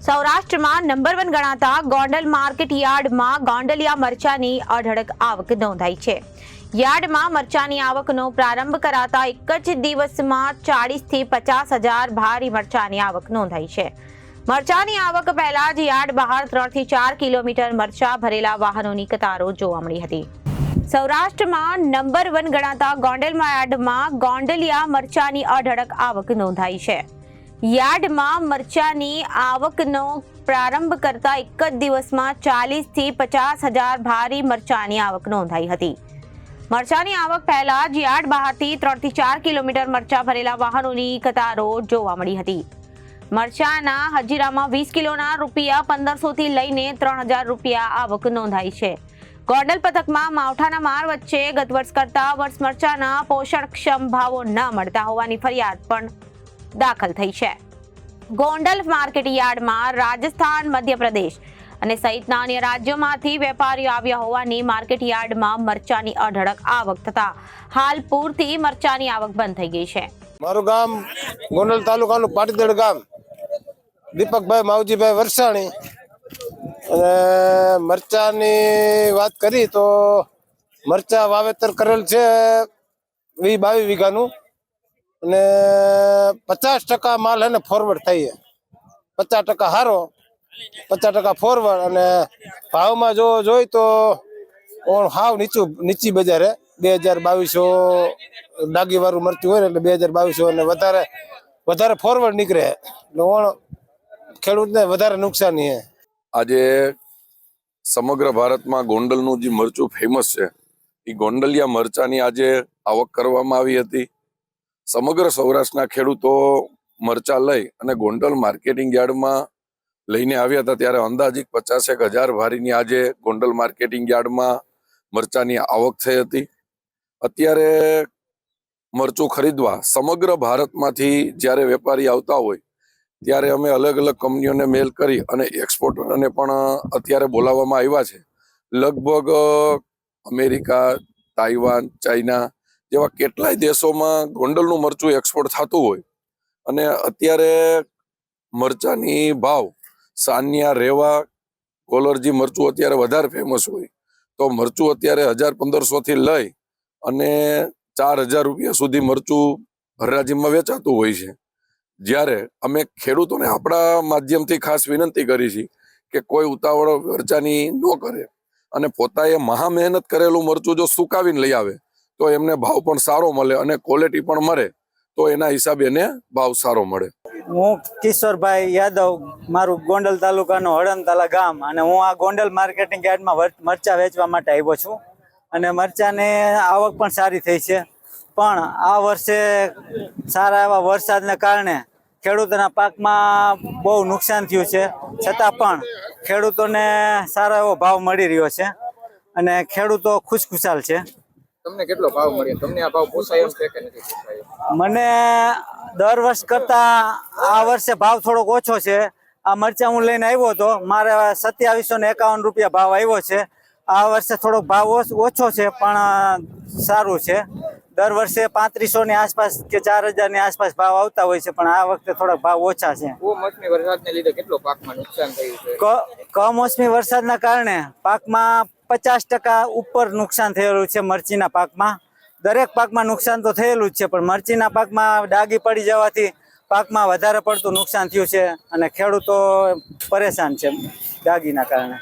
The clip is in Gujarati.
સૌરાષ્ટ્રમાં નંબર 1 ગણાતા ગોંડલ માર્કેટ યાર્ડમાં ગોંડલિયા મરચાની અઢળક આવક નોંધાઈ છે। યાર્ડમાં મરચાની આવકનો પ્રારંભ કરાતા એક જ દિવસમાં 40 થી 50 હજાર ભારી મરચાની આવક નોંધાઈ છે। મરચાની આવક પહેલા જ યાર્ડ બહાર 3 થી 4 કિલોમીટર મરચા ભરેલા વાહનોની કતારો જોવા મળી હતી। સૌરાષ્ટ્રમાં નંબર 1 ગણાતા ગોંડલ યાર્ડમાં ગોંડલિયા મરચાની અઢળક આવક નોંધાઈ છે। યાર્ડમાં મરચાની આવકનો પ્રારંભ કરતા એક જ દિવસમાં 40 થી 50 હજાર ભારી મરચાની આવક નોંધાઈ હતી। મરચાની આવક પહેલા જ યાર્ડ બહારથી 3 થી 4 કિલોમીટર મરચા ભરેલા વાહનોની કતારો જોવા મળી હતી। મરચાના હજીરામાં 20 કિલોના રૂપિયા 1500 થી લઈને 3000 રૂપિયા આવક નોંધાઈ છે। ગોંડલ પથકમાં માવઠાના માર વચ્ચે ગત વર્ષ કરતા વર્ષ મરચાના પોષણક્ષમ ભાવો ન મળતા હોવાની ફરિયાદ પણ દાખલ થઈ છે। ગોંડલ માર્કેટ યાર્ડમાં રાજસ્થાન, મધ્યપ્રદેશ અને સહિતના અન્ય રાજ્યોમાંથી વેપારીઓ આવ્યા હોવાની માર્કેટ યાર્ડમાં મરચાની અઢળક આવક થતા હાલ પૂરતી મરચાની આવક બંધ થઈ ગઈ છે। મારું ગામ ગોંડલ તાલુકાનું પાટીદળ ગામ, દીપકભાઈ માવજીભાઈ વરસાણી। અને મરચાની વાત કરી તો મરચા વાવેતર કરેલ છે 20-22 વીઘાનું અને 50% માલ હે ને ફોરવર્ડ થઈ છે। 50% હારો, 50% ફોરવર્ડ। અને ભાવમાં જો જોઈ તો હાવ નીચી બજાર હે। 2200 ડાગી વાળું મરચું હોય ને એટલે 2200 અને વધારે ફોરવર્ડ નીકળે એટલે ખેડૂતને વધારે નુકસાની છે। આજે સમગ્ર ભારતમાં ગોંડલનું જે મરચું ફેમસ છે એ ગોંડલિયા મરચાની આજે આવક કરવામાં આવી હતી। સમગ્ર સૌરાષ્ટ્રના ખેડૂતો મરચા લઈ અને ગોંડલ માર્કેટિંગ યાર્ડમાં લઈને આવ્યા હતા ત્યારે અંદાજિત 50,000 ભારીની આજે ગોંડલ માર્કેટિંગ યાર્ડમાં મરચાની આવક થઈ હતી। અત્યારે મરચું ખરીદવા સમગ્ર ભારતમાંથી જ્યારે વેપારી આવતા હોય ત્યારે અમે અલગ અલગ કંપનીઓને મેલ કરી અને એક્સપોર્ટરને પણ અત્યારે બોલાવવામાં આવ્યા છે। લગભગ અમેરિકા, તાઇવાન, ચાઇના જેવા કેટલાય દેશોમાં ગોંડલનું મરચું એક્સપોર્ટ થતું હોય અને અત્યારે મરચાની ભાવ સાનિયા, રેવા, કોલરજી મરચું અત્યારે વધારે ફેમસ હોય તો મરચું અત્યારે 1500 થી લઈ અને 4000 રૂપિયા સુધી મરચું હરાજીમાં વેચાતું હોય છે। જ્યારે અમે ખેડૂતોને આપણા માધ્યમથી ખાસ વિનંતી કરી છે કે કોઈ ઉતાવળ મરચાની ન કરે અને પોતાએ મહા મહેનત કરેલું મરચું જો સુકાવીને લઈ આવે તો એમને ભાવ પણ સારો મળે અને ક્વોલિટી પણ મળે તો એના હિસાબે એને ભાવ સારો મળે। હું કિશોરભાઈ યાદવ, મારું ગોંડલ તાલુકાનું હળમતાલા ગામ, અને હું આ ગોંડલ માર્કેટિંગ યાર્ડમાં મરચા વેચવા માટે આવ્યો છું અને મરચાની આવક પણ સારી થઈ છે। પણ આ વર્ષે સારા એવા વરસાદને કારણે ખેડૂતોના પાકમાં બહુ નુકસાન થયું છે, છતાં પણ ખેડૂતોને સારો એવો ભાવ મળી રહ્યો છે અને ખેડૂતો ખુશખુશાલ છે। તમને કેટલો ભાવ મળ્યો? તમને આ ભાવ પોસાય એમ છે કે નથી પોસાય? મને દર વર્ષ કરતા આ વર્ષે ભાવ થોડોક ઓછો છે। આ મરચા હું લઈને આવ્યો હતો, મારે 2751 રૂપિયા ભાવ આવ્યો છે। આ વર્ષે થોડોક ભાવ ઓછો છે પણ સારું છે। દર વર્ષે 3500 ની આસપાસ કે 4000 ની આસપાસ ભાવ આવતા હોય છે પણ આ વખતે થોડાક ભાવ ઓછા છે। કમોસમી વરસાદને લીધે કેટલો પાકમાં નુકસાન થયું છે? કમોસમી વરસાદના કારણે પાકમાં 50% ઉપર નુકસાન થયેલું છે। મરચીના પાકમાં દરેક પાકમાં નુકસાન તો થયેલું જ છે પણ મરચીના પાકમાં ડાગી પડી જવાથી પાકમાં વધારે પડતું નુકસાન થયું છે અને ખેડૂતો પરેશાન છે ડાગીના કારણે।